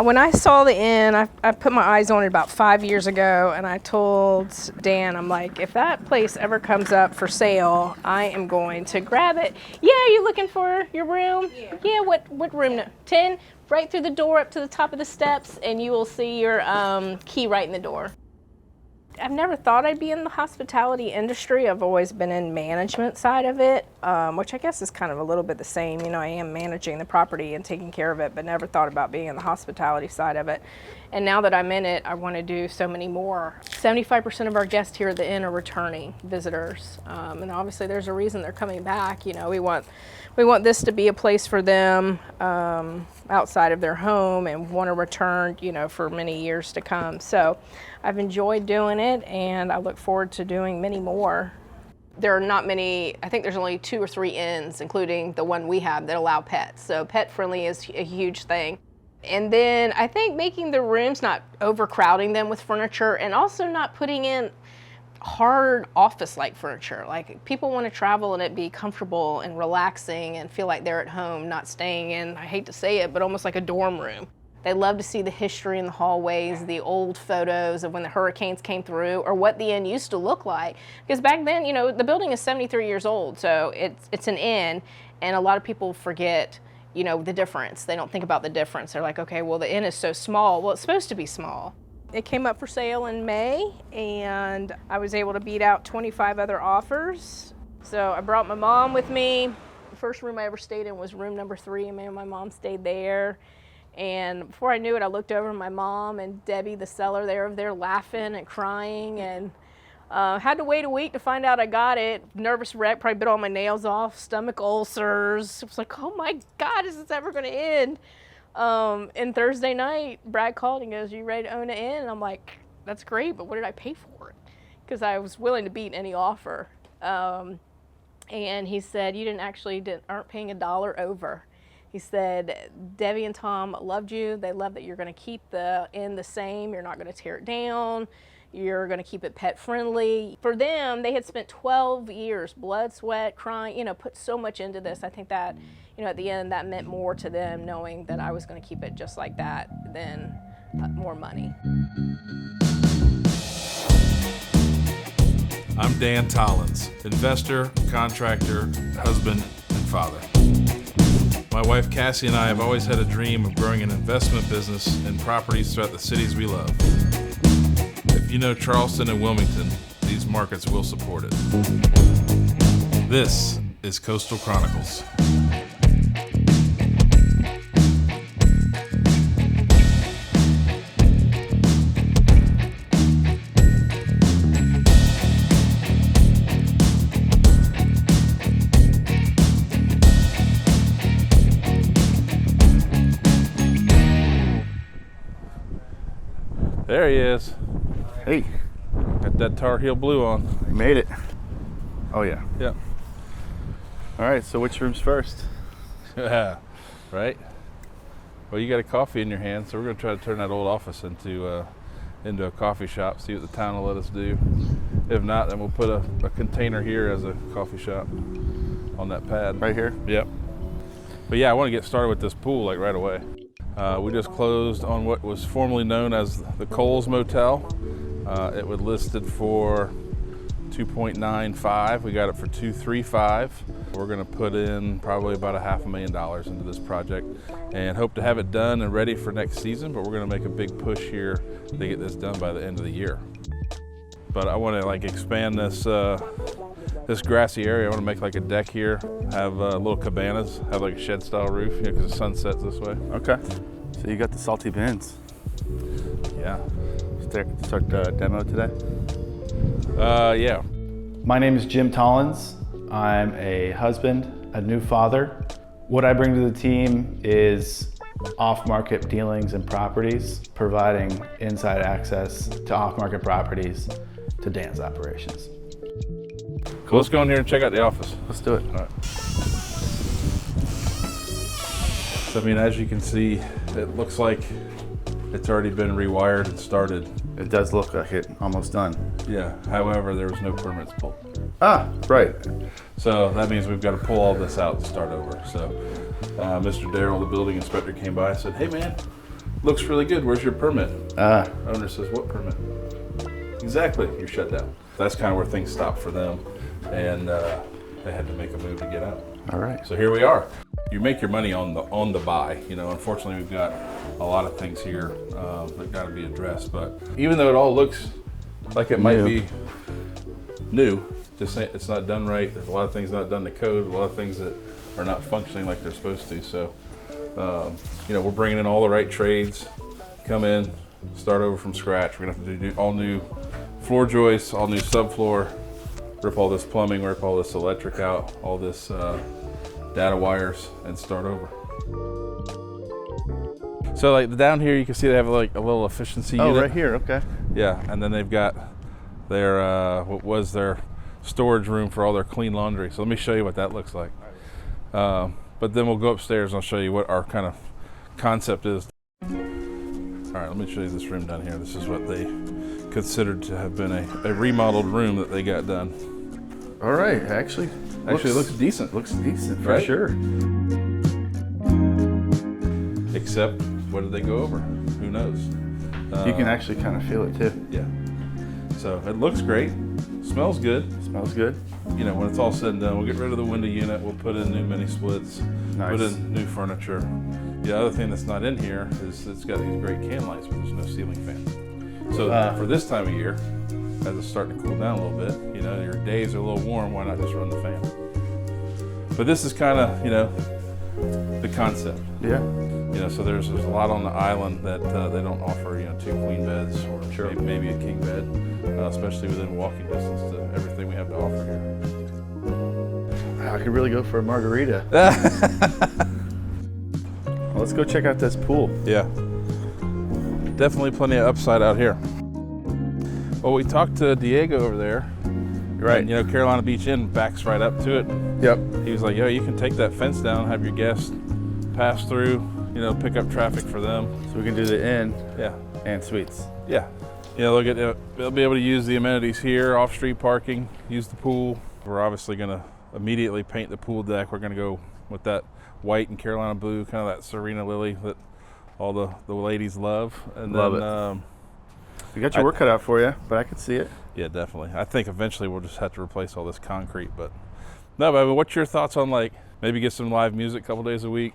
When I saw the inn, I put my eyes on it about 5 years ago, and I told Dan, I'm like, if that place ever comes up for sale, I am going to grab it. Yeah, you looking for your room? Yeah, what room? 10, right through the door up to the top of the steps, and you will see your key right in the door. I've never thought I'd be in the hospitality industry. I've always been in management side of it, which I guess is kind of a little bit the same. You know, I am managing the property and taking care of it, but never thought about being in the hospitality side of it. And now that I'm in it, I want to do so many more. 75% of our guests here at the inn are returning visitors. And obviously there's a reason they're coming back. You know, we want this to be a place for them outside of their home and want to return, you know, for many years to come. So I've enjoyed doing it, and I look forward to doing many more. There are not many, I think there's only 2 or 3 inns, including the one we have, that allow pets. So pet friendly is a huge thing. And then I think making the rooms, not overcrowding them with furniture, and also not putting in hard office-like furniture. Like, people want to travel and it be comfortable and relaxing and feel like they're at home, not staying in, I hate to say it, but almost like a dorm room. They love to see the history in the hallways, the old photos of when the hurricanes came through, or what the inn used to look like. Because back then, you know, the building is 73 years old, so it's an inn, and a lot of people forget, you know, the difference. They don't think about the difference. They're like, okay, well, the inn is so small. Well, it's supposed to be small. It came up for sale in May, and I was able to beat out 25 other offers. So I brought my mom with me. The first room I ever stayed in was room number 3, and me and my mom stayed there. And before I knew it, I looked over at my mom and Debbie, the seller, they were there laughing and crying, and had to wait a week to find out I got it. Nervous wreck, probably bit all my nails off, stomach ulcers. It was like, oh my God, is this ever going to end? And Thursday night, Brad called and goes, "You ready to own an inn?" And I'm like, that's great, but what did I pay for it? Because I was willing to beat any offer. And he said, you aren't paying $1 over. He said, Debbie and Tom loved you. They love that you're going to keep the inn the same. You're not going to tear it down. You're going to keep it pet friendly. For them, they had spent 12 years, blood, sweat, crying, you know, put so much into this. I think that, you know, at the end, that meant more to them, knowing that I was going to keep it just like that than more money. I'm Dan Tollens, investor, contractor, husband, and father. My wife Cassie and I have always had a dream of growing an investment business in properties throughout the cities we love. If you know Charleston and Wilmington, these markets will support it. This is Coastal Chronicles. There he is. Hey. Got that Tar Heel blue on. Made it. Oh yeah. Yeah. All right, so which room's first? Yeah. Right? Well, you got a coffee in your hand, so we're going to try to turn that old office into a coffee shop, see what the town will let us do. If not, then we'll put a container here as a coffee shop on that pad. Right here? Yep. But yeah, I want to get started with this pool like right away. We just closed on what was formerly known as the Coles Motel. It was listed for $2.95. We got it for $2.35. We're going to put in probably about $500,000 into this project and hope to have it done and ready for next season, but we're going to make a big push here to get this done by the end of the year. But I want to expand this grassy area. I want to make like a deck here, have little cabanas, have like a shed style roof, because the sun sets this way. Okay. So you got the salty bins. Yeah. Start the demo today? Yeah. My name is Jim Tollens. I'm a husband, a new father. What I bring to the team is off-market dealings and properties, providing inside access to off-market properties to Dan's operations. Cool. Let's go in here and check out the office. Let's do it. All right. So, I mean, as you can see, it looks like it's already been rewired and started. It does look like it almost done. Yeah, however, there was no permits pulled. Ah, right. So that means we've got to pull all this out and start over. So Mr. Darrell, the building inspector, came by and said, hey man, Looks really good. Where's your permit? Owner says, what permit? Exactly, you're shut down. That's kind of where things stopped for them, and they had to make a move to get out. All right. So here we are. You make your money on the buy. You know, unfortunately, we've got a lot of things here that got to be addressed. But even though it all looks like it might be new, just it's not done right. There's a lot of things not done to code. A lot of things that are not functioning like they're supposed to. So, you know, we're bringing in all the right trades. Come in, start over from scratch. We're gonna have to do all new floor joists, all new subfloor. Rip all this plumbing, rip all this electric out, all this data wires, and start over. So like down here, you can see they have like a little efficiency unit. Oh, right here, okay. Yeah, and then they've got their, what was their storage room for all their clean laundry. So let me show you what that looks like. But then we'll go upstairs and I'll show you what our kind of concept is. All right, let me show you this room down here. This is what they considered to have been a remodeled room that they got done. All right, actually looks decent. Looks decent for sure. Except, what did they go over? Who knows? You can actually kind of feel it too. Yeah. So it looks great. Smells good. Smells good. You know, when it's all said and done, we'll get rid of the window unit. We'll put in new mini splits. Nice. Put in new furniture. The other thing that's not in here is it's got these great can lights, but there's no ceiling fan. So for this time of year, as it's starting to cool down a little bit, you know, your days are a little warm, why not just run the fan? But this is kind of, you know, the concept. Yeah. You know, so there's a lot on the island that they don't offer, you know, 2 queen beds or maybe a king bed, especially within walking distance to everything we have to offer here. I could really go for a margarita. Well, let's go check out this pool. Yeah. Definitely plenty of upside out here. Well, we talked to Diego over there. Right. And, you know, Carolina Beach Inn backs right up to it. Yep. He was like, yo, you can take that fence down, have your guests pass through, you know, pick up traffic for them. So we can do the inn Yeah. and suites. Yeah. You know, they'll be able to use the amenities here, off-street parking, use the pool. We're obviously going to immediately paint the pool deck. We're going to go with that white and Carolina blue, kind of that Serena lily that all the ladies love. And Love then, it. You got your work cut out for you, but I can see it. Yeah, definitely. I think eventually we'll just have to replace all this concrete. But no, but I mean, what's your thoughts on like maybe get some live music a couple days a week,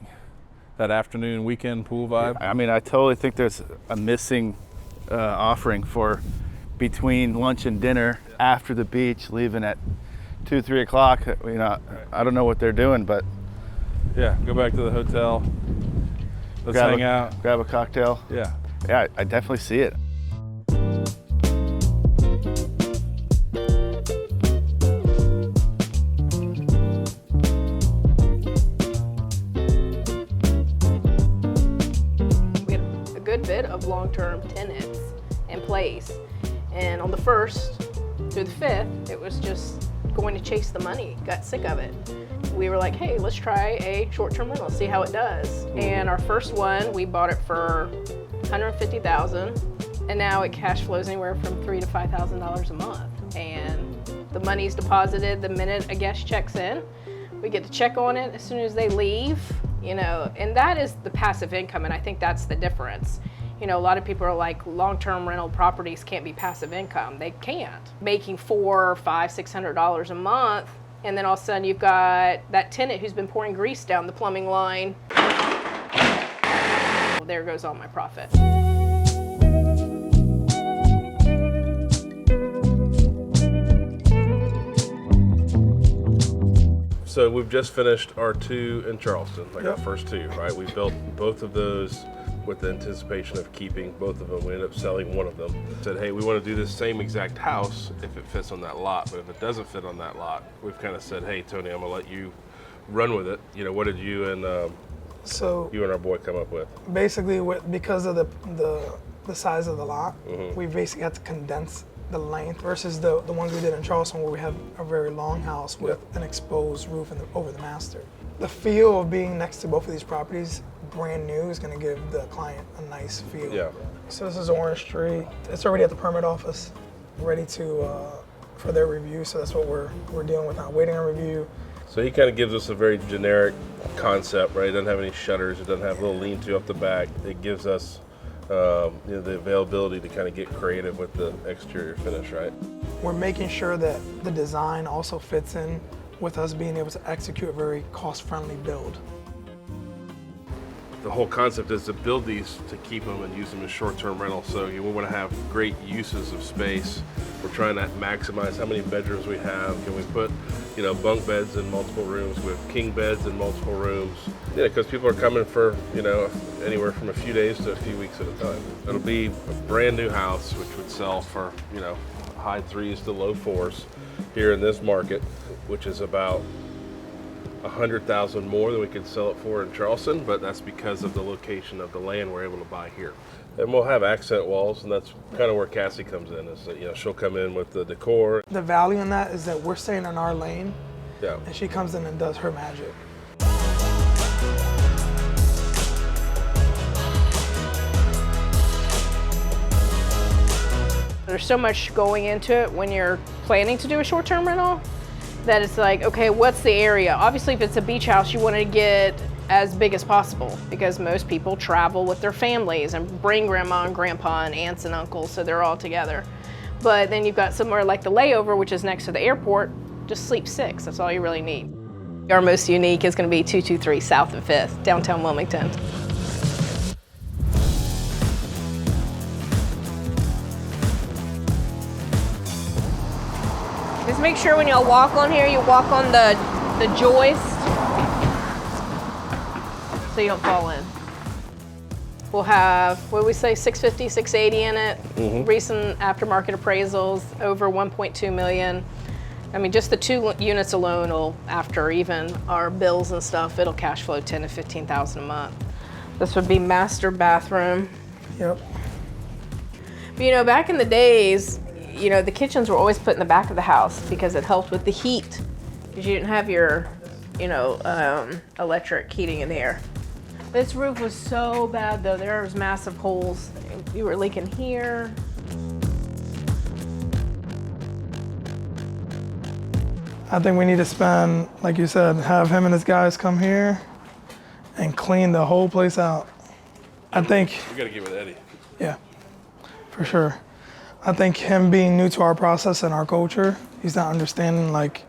that afternoon weekend pool vibe? I mean, I totally think there's a missing offering for between lunch and dinner after the beach, leaving at 2, 3 o'clock. You know, I don't know what they're doing, but Yeah, go back to the hotel. Let's hang out. Grab a cocktail. Yeah. Yeah, I definitely see it. We had a good bit of long-term tenants in place. And on the 1st through the 5th, it was just going to chase the money, got sick of it. We were like, hey, let's try a short-term rental, see how it does. And our first one, we bought it for $150,000, and now it cash flows anywhere from $3,000 to $5,000 a month. And the money's deposited the minute a guest checks in. We get to check on it as soon as they leave, you know, and that is the passive income, and I think that's the difference. You know, a lot of people are like, long-term rental properties can't be passive income. They can't. Making $400, $500, $600 a month, and then all of a sudden you've got that tenant who's been pouring grease down the plumbing line. Well, there goes all my profit. So we've just finished our 2 in Charleston, like our first 2, right? We built both of those with the anticipation of keeping both of them. We ended up selling one of them. Said, hey, we want to do this same exact house if it fits on that lot, but if it doesn't fit on that lot, we've kind of said, hey, Tony, I'm gonna let you run with it. You know, what did you and our boy come up with? Basically, because of the size of the lot, we basically had to condense the length versus the ones we did in Charleston, where we have a very long house with an exposed roof over the master. The feel of being next to both of these properties, brand new, is going to give the client a nice feel. Yeah. So this is Orange Street. It's already at the permit office, ready to for their review. So that's what we're dealing with now, waiting on review. So he kind of gives us a very generic concept, right? It doesn't have any shutters. It doesn't have a little lean-to up the back. It gives us the availability to kind of get creative with the exterior finish, right? We're making sure that the design also fits in with us being able to execute a very cost-friendly build. The whole concept is to build these to keep them and use them as short-term rentals. So you want to have great uses of space. We're trying to maximize how many bedrooms we have. Can we put, bunk beds in multiple rooms with king beds in multiple rooms? Yeah, because people are coming for, anywhere from a few days to a few weeks at a time. It'll be a brand new house, which would sell for, high 3s to low 4s here in this market, which is about 100,000 more than we could sell it for in Charleston, but that's because of the location of the land we're able to buy here. And we'll have accent walls, and that's kind of where Cassie comes in. Is that, she'll come in with the decor. The value in that is that we're staying in our lane, Yeah. and she comes in and does her magic. There's so much going into it when you're planning to do a short-term rental that it's like, okay, what's the area? Obviously, if it's a beach house, you want to get as big as possible because most people travel with their families and bring grandma and grandpa and aunts and uncles, so they're all together. But then you've got somewhere like the Layover, which is next to the airport, just sleep 6. That's all you really need. Our most unique is going to be 223 South and 5th, downtown Wilmington. Just make sure when y'all walk on here, you walk on the joist so you don't fall in. We'll have, what do we say, 650, 680 in it. Recent aftermarket appraisals, over 1.2 million. I mean, just the 2 units alone will, after even our bills and stuff, it'll cash flow 10 to 15,000 a month. This would be master bathroom. Yep. But, back in the days, the kitchens were always put in the back of the house because it helped with the heat because you didn't have your, electric heating in there. This roof was so bad though. There was massive holes. You were leaking here. I think we need to spend, like you said, have him and his guys come here and clean the whole place out. I think, We got to get with Eddie. yeah, for sure. I think him being new to our process and our culture, he's not understanding like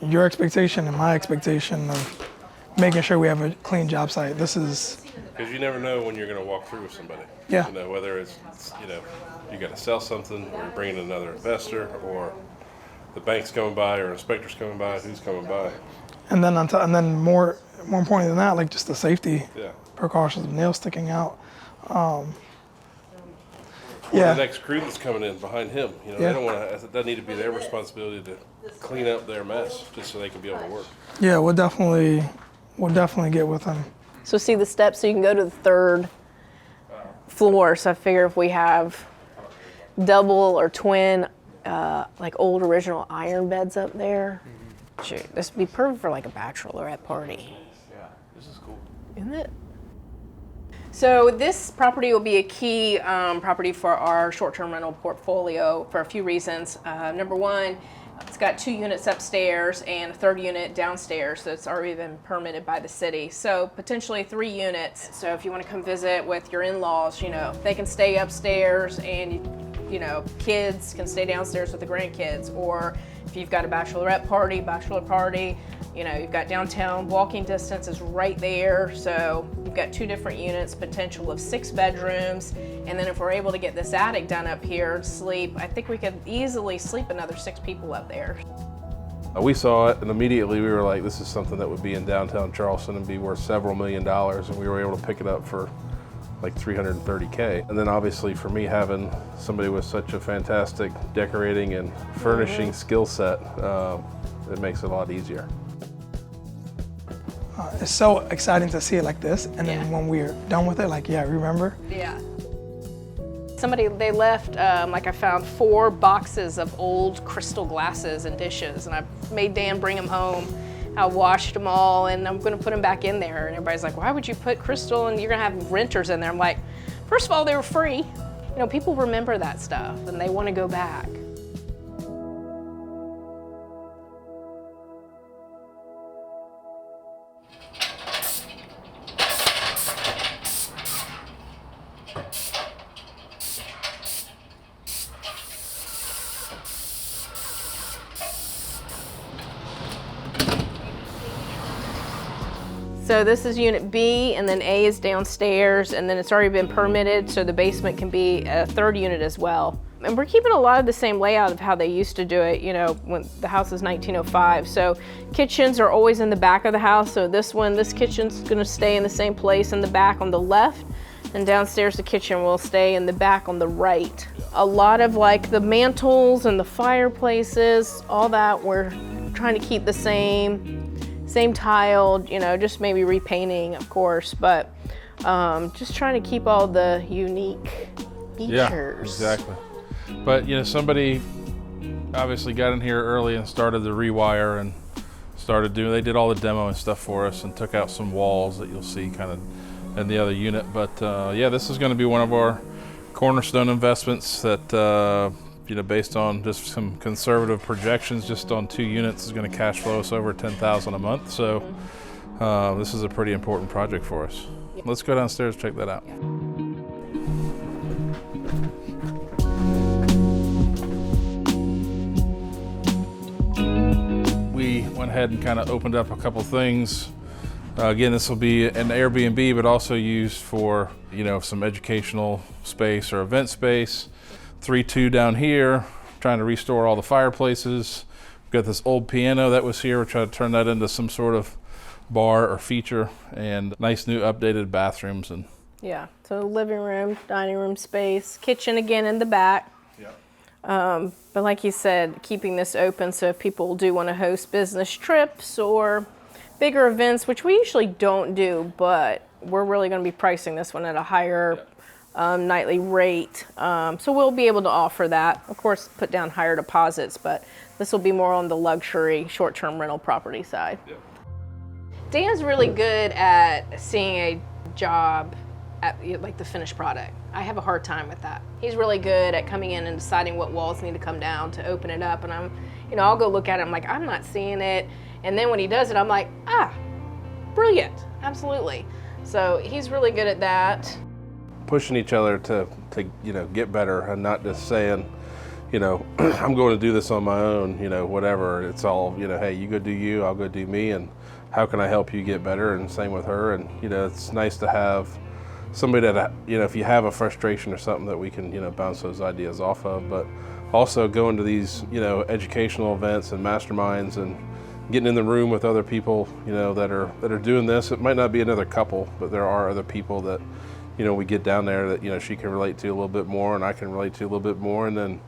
your expectation and my expectation of making sure we have a clean job site. This is, Because you never know when you're going to walk through with somebody. Yeah. Whether it's you got to sell something, or you're bringing in another investor, or the bank's coming by, or inspector's coming by. Who's coming by? and then and then more important than that, like just the safety Yeah. precautions of nails sticking out. The Yeah, next crew that's coming in behind him, Yeah. they don't want to. That doesn't need to be their responsibility to clean up their mess, just so they can be able to work. yeah, we'll definitely get with him. So see the steps so you can go to the 3rd floor. So I figure if we have double or twin, like old original iron beds up there, shoot, this would be perfect for like a bachelorette party. Yeah, this is cool. Isn't it? So this property will be a key property for our short-term rental portfolio for a few reasons. Number one, it's got 2 units upstairs and a 3rd unit downstairs that's already been permitted by the city. So potentially 3 units. So if you want to come visit with your in-laws, they can stay upstairs and kids can stay downstairs with the grandkids. Or if you've got a bachelorette party, bachelor party, you've got downtown, walking distance is right there. So you've got 2 different units, potential of 6 bedrooms. And then if we're able to get this attic done up here to sleep, I think we could easily sleep another 6 people up there. We saw it, and immediately we were like, this is something that would be in downtown Charleston and be worth several $1 million, and we were able to pick it up for like $330K. And then obviously for me, having somebody with such a fantastic decorating and furnishing skill set, it makes it a lot easier. It's so exciting to see it like this, and then Yeah. when we're done with it, like, yeah, remember? Yeah. They left, I found 4 boxes of old crystal glasses and dishes, and I made Dan bring them home. I washed them all, and I'm gonna put them back in there. And everybody's like, why would you put crystal and you're gonna have renters in there? I'm like, first of all, they were free. People remember that stuff, and they wanna go back. So this is unit B, and then A is downstairs, and then it's already been permitted, so the basement can be a third unit as well. And we're keeping a lot of the same layout of how they used to do it, you know, when the house is 1905. So kitchens are always in the back of the house. So this kitchen's gonna stay in the same place in the back on the left, and downstairs the kitchen will stay in the back on the right. A lot of like the mantles and the fireplaces, all that, we're trying to keep the same tiled, you know, just maybe repainting, of course, but just trying to keep all the unique features. Yeah, exactly. But you know, somebody obviously got in here early and started the rewire and they did all the demo and stuff for us and took out some walls that you'll see kind of in the other unit. But yeah, this is going to be one of our cornerstone investments that you know, based on just some conservative projections, just on 2 units is going to cash flow us over $10,000 a month. So this is a pretty important project for us. Let's go downstairs and check that out. We went ahead and kind of opened up a couple things. Again, this will be an Airbnb, but also used for, you know, some educational space or event space. 3-2 down here, trying to restore all the fireplaces. We've got this old piano that was here. We're trying to turn that into some sort of bar or feature, and nice new updated bathrooms. And yeah, so living room, dining room space, kitchen again in the back. yeah. But like you said, keeping this open so if people do want to host business trips or bigger events, which we usually don't do, but we're really going to be pricing this one at a higher nightly rate. So we'll be able to offer that. Of course, put down higher deposits, but this will be more on the luxury short-term rental property side. Yeah. Dan's really good at seeing a job at like the finished product. I have a hard time with that. He's really good at coming in and deciding what walls need to come down to open it up. And I'll go look at it. I'm like, I'm not seeing it. And then when he does it, I'm like, brilliant, absolutely. So he's really good at that. Pushing each other to you know, get better, and not just saying, you know, I'm going to do this on my own, you know, whatever. It's all, you know, hey, you go do you, I'll go do me, and how can I help you get better? And same with her. And you know, it's nice to have somebody that, you know, if you have a frustration or something, that we can, you know, bounce those ideas off of. But also going to these, you know, educational events and masterminds and getting in the room with other people, you know, that are doing this. It might not be another couple, but there are other people that, you know, we get down there that, you know, she can relate to a little bit more and I can relate to a little bit more. And then,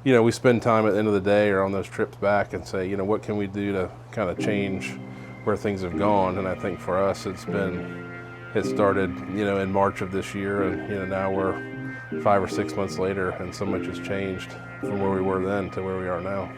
you know, we spend time at the end of the day or on those trips back and say, you know, what can we do to kind of change where things have gone? And I think for us, it started, you know, in March of this year, and, you know, now we're 5 or 6 months later and so much has changed from where we were then to where we are now.